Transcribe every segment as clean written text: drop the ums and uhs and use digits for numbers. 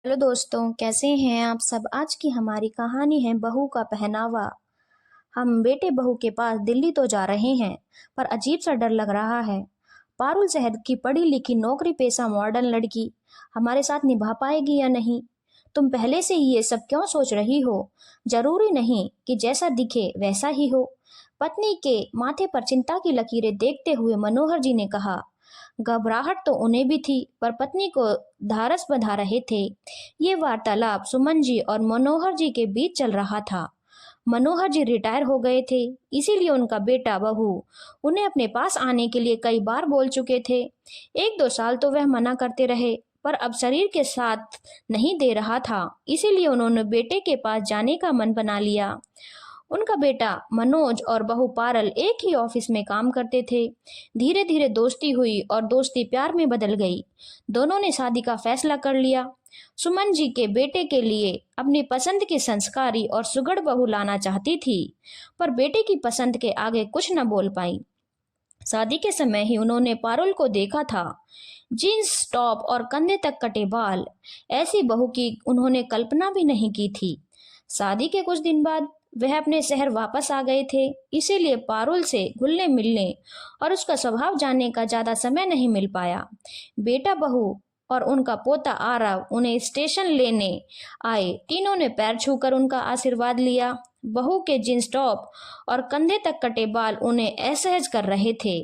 Hello दोस्तों, कैसे हैं आप सब। आज की हमारी कहानी है बहू का पहनावा। हम बेटे बहू के पास दिल्ली तो जा रहे हैं, पर अजीब सा डर लग रहा है। पारुल शहर की पढ़ी लिखी नौकरी पेशा मॉडर्न लड़की हमारे साथ निभा पाएगी या नहीं। तुम पहले से ही ये सब क्यों सोच रही हो। जरूरी नहीं कि जैसा दिखे वैसा ही हो। पत्नी के माथे पर चिंता की लकीरें देखते हुए मनोहर जी ने कहा। घबराहट तो उन्हें भी थी, पर पत्नी को धारस बंधा रहे थे। ये वार्तालाप सुमन जी और मनोहर जी के बीच चल रहा था। मनोहर जी रिटायर हो गए थे, इसीलिए उनका बेटा बहू उन्हें अपने पास आने के लिए कई बार बोल चुके थे। 1-2 साल तो वह मना करते रहे, पर अब शरीर के साथ नहीं दे रहा था, इसीलिए उन्होंने बेटे के पास जाने का मन बना लिया। उनका बेटा मनोज और बहू पारल एक ही ऑफिस में काम करते थे। धीरे धीरे दोस्ती हुई और दोस्ती प्यार में बदल गई। दोनों ने शादी का फैसला कर लिया। सुमन जी के बेटे के लिए अपनी पसंद की संस्कारी और सुघड़ बहू लाना चाहती थी, पर बेटे की पसंद के आगे कुछ न बोल पाई। शादी के समय ही उन्होंने पारुल को देखा था। जीन्स टॉप और कंधे तक कटे बाल, ऐसी बहू की उन्होंने कल्पना भी नहीं की थी। शादी के कुछ दिन बाद वह अपने शहर वापस आ गए थे, इसीलिए पारुल से घुलने मिलने और उसका स्वभाव जानने का ज्यादा समय नहीं मिल पाया। बेटा बहू और उनका पोता आरव उन्हें स्टेशन लेने आए। तीनों ने पैर छूकर उनका आशीर्वाद लिया। बहू के जींस टॉप और कंधे तक कटे बाल उन्हें असहज कर रहे थे।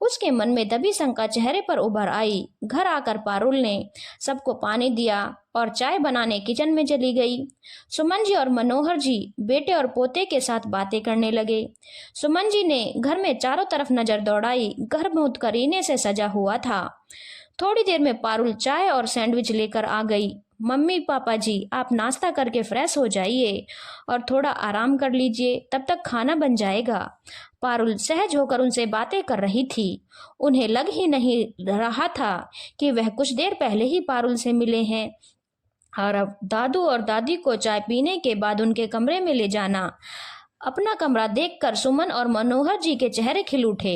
उसके मन में दबी शंका चेहरे पर उभर आई। घर आकर पारुल ने सबको पानी दिया और चाय बनाने किचन में चली गई। सुमन जी और मनोहर जी बेटे और पोते के साथ बातें करने लगे। सुमन जी ने घर में चारों तरफ नजर दौड़ाई। घर बहुत करीने से सजा हुआ था। थोड़ी देर में पारुल चाय और सैंडविच लेकर आ गई। मम्मी पापा जी, आप नाश्ता करके फ्रेश हो जाइए और थोड़ा आराम कर लीजिए, तब तक खाना बन जाएगा। पारुल सहज होकर उनसे बातें कर रही थी। उन्हें लग ही नहीं रहा था कि वह कुछ देर पहले ही पारुल से मिले हैं। और अब दादू और दादी को चाय पीने के बाद उनके कमरे में ले जाना। अपना कमरा देखकर सुमन और मनोहर जी के चेहरे खिल उठे।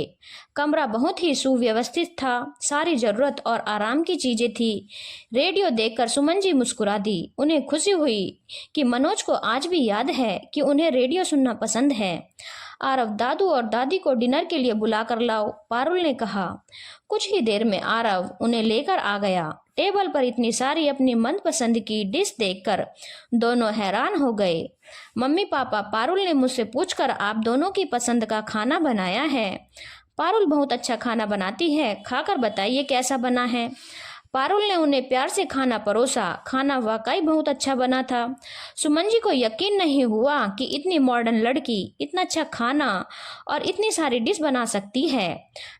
कमरा बहुत ही सुव्यवस्थित था, सारी जरूरत और आराम की चीजें थी। रेडियो देखकर सुमन जी मुस्कुरा दी। उन्हें खुशी हुई कि मनोज को आज भी याद है कि उन्हें रेडियो सुनना पसंद है। आरव दादू और दादी को डिनर के लिए बुला कर लाओ, पारुल ने कहा। कुछ ही देर में आरव उन्हें लेकर आ गया। टेबल पर इतनी सारी अपनी मनपसंद की डिश देखकर दोनों हैरान हो गए। मम्मी पापा, पारुल ने मुझसे पूछकर आप दोनों की पसंद का खाना बनाया है। पारुल बहुत अच्छा खाना बनाती है, खाकर बताइए कैसा बना है। पारुल ने उन्हें प्यार से खाना परोसा। खाना वाकई बहुत अच्छा बना था। सुमन जी को यकीन नहीं हुआ कि इतनी मॉडर्न लड़की इतना अच्छा खाना और इतनी सारी डिश बना सकती है।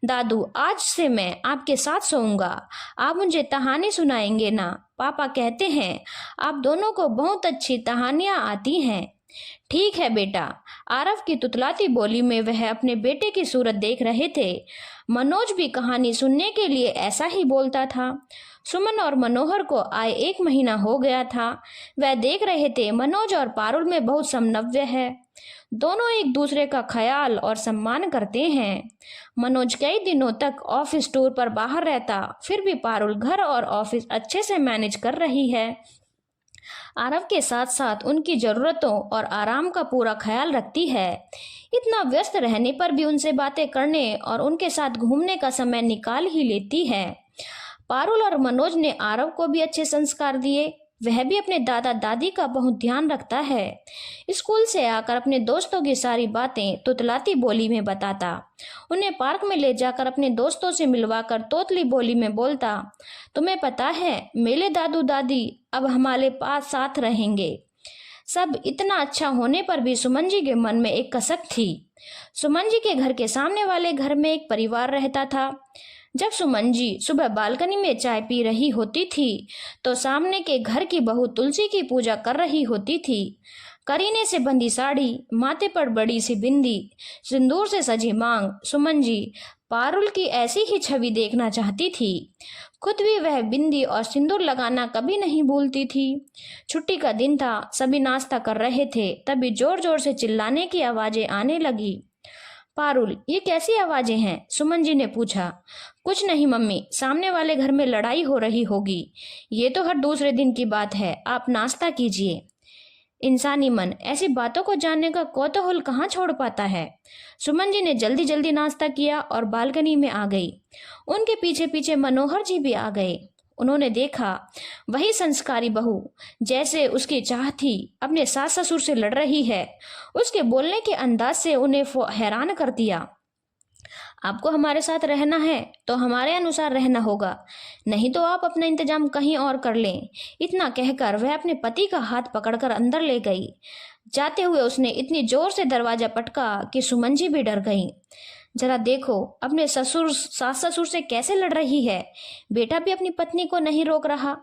दादू, आज से मैं आपके साथ सोऊंगा, आप मुझे कहानी सुनाएंगे ना। पापा कहते हैं आप दोनों को बहुत अच्छी कहानियां आती हैं। ठीक है बेटा। आरव की तुतलाती बोली में वह अपने बेटे की सूरत देख रहे थे। मनोज भी कहानी सुनने के लिए ऐसा ही बोलता था। सुमन और मनोहर को आए 1 महीना हो गया था। वह देख रहे थे मनोज और पारुल में बहुत समन्वय है। दोनों एक दूसरे का ख्याल और सम्मान करते हैं। मनोज कई दिनों तक ऑफिस टूर पर बाहर रहता, फिर भी पारुल घर और ऑफिस अच्छे से मैनेज कर रही है। आरव के साथ साथ उनकी जरूरतों और आराम का पूरा ख्याल रखती है। इतना व्यस्त रहने पर भी उनसे बातें करने और उनके साथ घूमने का समय निकाल ही लेती है। पारुल और मनोज ने आरव को भी अच्छे संस्कार दिए। वह भी अपने दादा दादी का बहुत ध्यान रखता है। स्कूल से आकर अपने दोस्तों की सारी बातें तुतलाती बोली में बताता। उन्हें पार्क में ले जाकर अपने दोस्तों से मिलवाकर तोतली बोली में बोलता, तुम्हें पता है मेरे दादू दादी अब हमारे पास साथ रहेंगे। सब इतना अच्छा होने पर भी सुमन जी के मन में एक कसक थी। सुमन जी के घर के सामने वाले घर में एक परिवार रहता था। जब सुमन जी सुबह बालकनी में चाय पी रही होती थी, तो सामने के घर की बहू तुलसी की पूजा कर रही होती थी। करीने से बंधी साड़ी, माथे पर बड़ी सी बिंदी, सिंदूर से सजी मांग। सुमन जी पारुल की ऐसी ही छवि देखना चाहती थी। खुद भी वह बिंदी और सिंदूर लगाना कभी नहीं भूलती थी। छुट्टी का दिन था, सभी नाश्ता कर रहे थे, तभी जोर जोर से चिल्लाने की आवाजें आने लगी। पारुल, ये कैसी आवाजें हैं? सुमन जी ने पूछा। कुछ नहीं मम्मी, सामने वाले घर में लड़ाई हो रही होगी। ये तो हर दूसरे दिन की बात है। आप नाश्ता कीजिए। इंसानी मन ऐसी बातों को जानने का कौतूहल कहाँ छोड़ पाता है। सुमन जी ने जल्दी जल्दी नाश्ता किया और बालकनी में आ गई। उनके पीछे पीछे मनोहर जी भी आ गए। उन्होंने देखा वही संस्कारी बहू जैसे उसकी चाह थी अपने सास ससुर से लड़ रही है। उसके बोलने के अंदाज से उन्हें हैरान कर दिया। आपको हमारे साथ रहना है तो हमारे अनुसार रहना होगा, नहीं तो आप अपना इंतजाम कहीं और कर लें। इतना कहकर वह अपने पति का हाथ पकड़कर अंदर ले गई। जाते हुए उसने इतनी जोर से दरवाजा पटका कि सुमन जी भी डर गई। जरा देखो अपने सास ससुर से कैसे लड़ रही है। बेटा भी अपनी पत्नी को नहीं रोक रहा।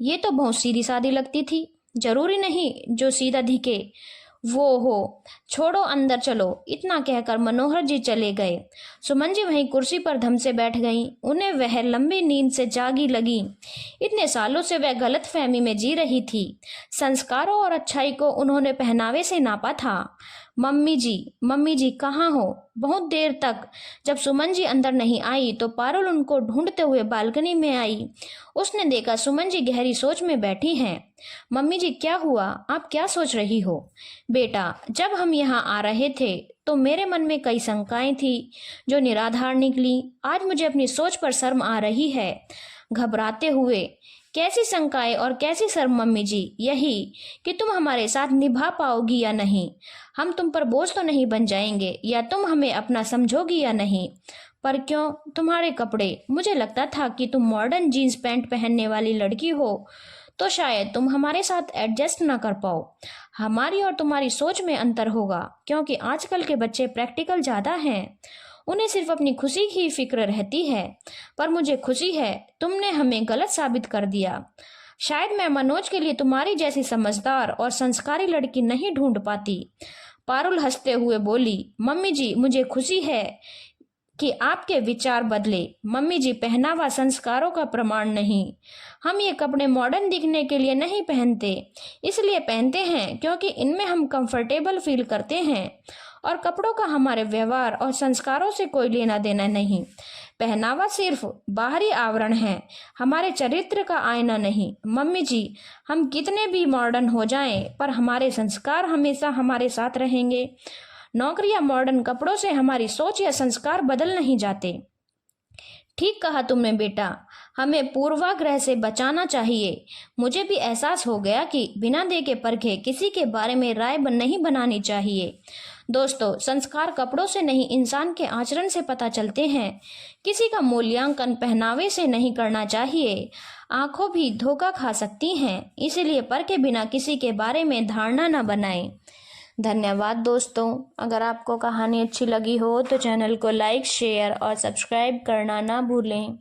ये तो बहुत सीधी सादी लगती थी। जरूरी नहीं जो सीधा दिखे वो हो। छोड़ो, अंदर चलो। इतना कहकर मनोहर जी चले गए। सुमन जी वहीं कुर्सी पर धम से बैठ गईं। उन्हें वह लंबी नींद से जागी लगी। इतने सालों से वह गलत फहमी में जी रही थी। संस्कारों और अच्छाई को उन्होंने पहनावे से नापा था। मम्मी जी कहाँ हो? बहुत देर तक जब सुमन जी अंदर नहीं आई तो पारुल उनको ढूंढते हुए बालकनी में आई। उसने देखा सुमन जी गहरी सोच में बैठी हैं। मम्मी जी क्या हुआ? आप क्या सोच रही हो? बेटा, जब हम यहाँ आ रहे थे तो मेरे मन में कई शंकाएं थी जो निराधार निकली। आज मुझे अपनी सोच पर शर्म आ रही है। घबराते हुए, कैसी शंकाएं और कैसी शर्म मम्मी जी? यही कि तुम हमारे साथ निभा पाओगी या नहीं। हम तुम पर बोझ तो नहीं बन जाएंगे, या तुम हमें अपना समझोगी या नहीं। पर क्यों? तुम्हारे कपड़े, मुझे लगता था कि तुम मॉडर्न जीन्स पैंट पहनने वाली लड़की हो तो शायद तुम हमारे साथ एडजस्ट ना कर पाओ। हमारी और तुम्हारी सोच में अंतर होगा, क्योंकि आजकल के बच्चे प्रैक्टिकल ज़्यादा हैं। उन्हें सिर्फ अपनी खुशी की फिक्र रहती है। पर मुझे खुशी है तुमने हमें गलत साबित कर दिया। शायद मैं मनोज के लिए तुम्हारी जैसी समझदार और संस्कारी लड़की नहीं ढूंढ पाती। पारुल हंसते हुए बोली, मम्मी जी मुझे खुशी है कि आपके विचार बदले। मम्मी जी, पहनावा संस्कारों का प्रमाण नहीं। हम ये कपड़े मॉडर्न दिखने के लिए नहीं पहनते, इसलिए पहनते हैं क्योंकि इनमें हम कंफर्टेबल फील करते हैं। और कपड़ों का हमारे व्यवहार और संस्कारों से कोई लेना देना नहीं। पहनावा सिर्फ बाहरी आवरण है, हमारे चरित्र का आईना नहीं। मम्मी जी, हम कितने भी मॉडर्न हो जाएं, पर हमारे संस्कार हमेशा हमारे साथ रहेंगे। नौकरी या मॉडर्न कपड़ों से हमारी सोच या संस्कार बदल नहीं जाते। ठीक कहा तुमने बेटा, हमें पूर्वाग्रह से बचाना चाहिए। मुझे भी एहसास हो गया कि बिना देखे परखे किसी के बारे में राय नहीं बनानी चाहिए। दोस्तों, संस्कार कपड़ों से नहीं, इंसान के आचरण से पता चलते हैं। किसी का मूल्यांकन पहनावे से नहीं करना चाहिए। आंखों भी धोखा खा सकती हैं, इसलिए परखे बिना किसी के बारे में धारणा न बनाएं। धन्यवाद दोस्तों। अगर आपको कहानी अच्छी लगी हो तो चैनल को लाइक, शेयर और सब्सक्राइब करना ना भूलें।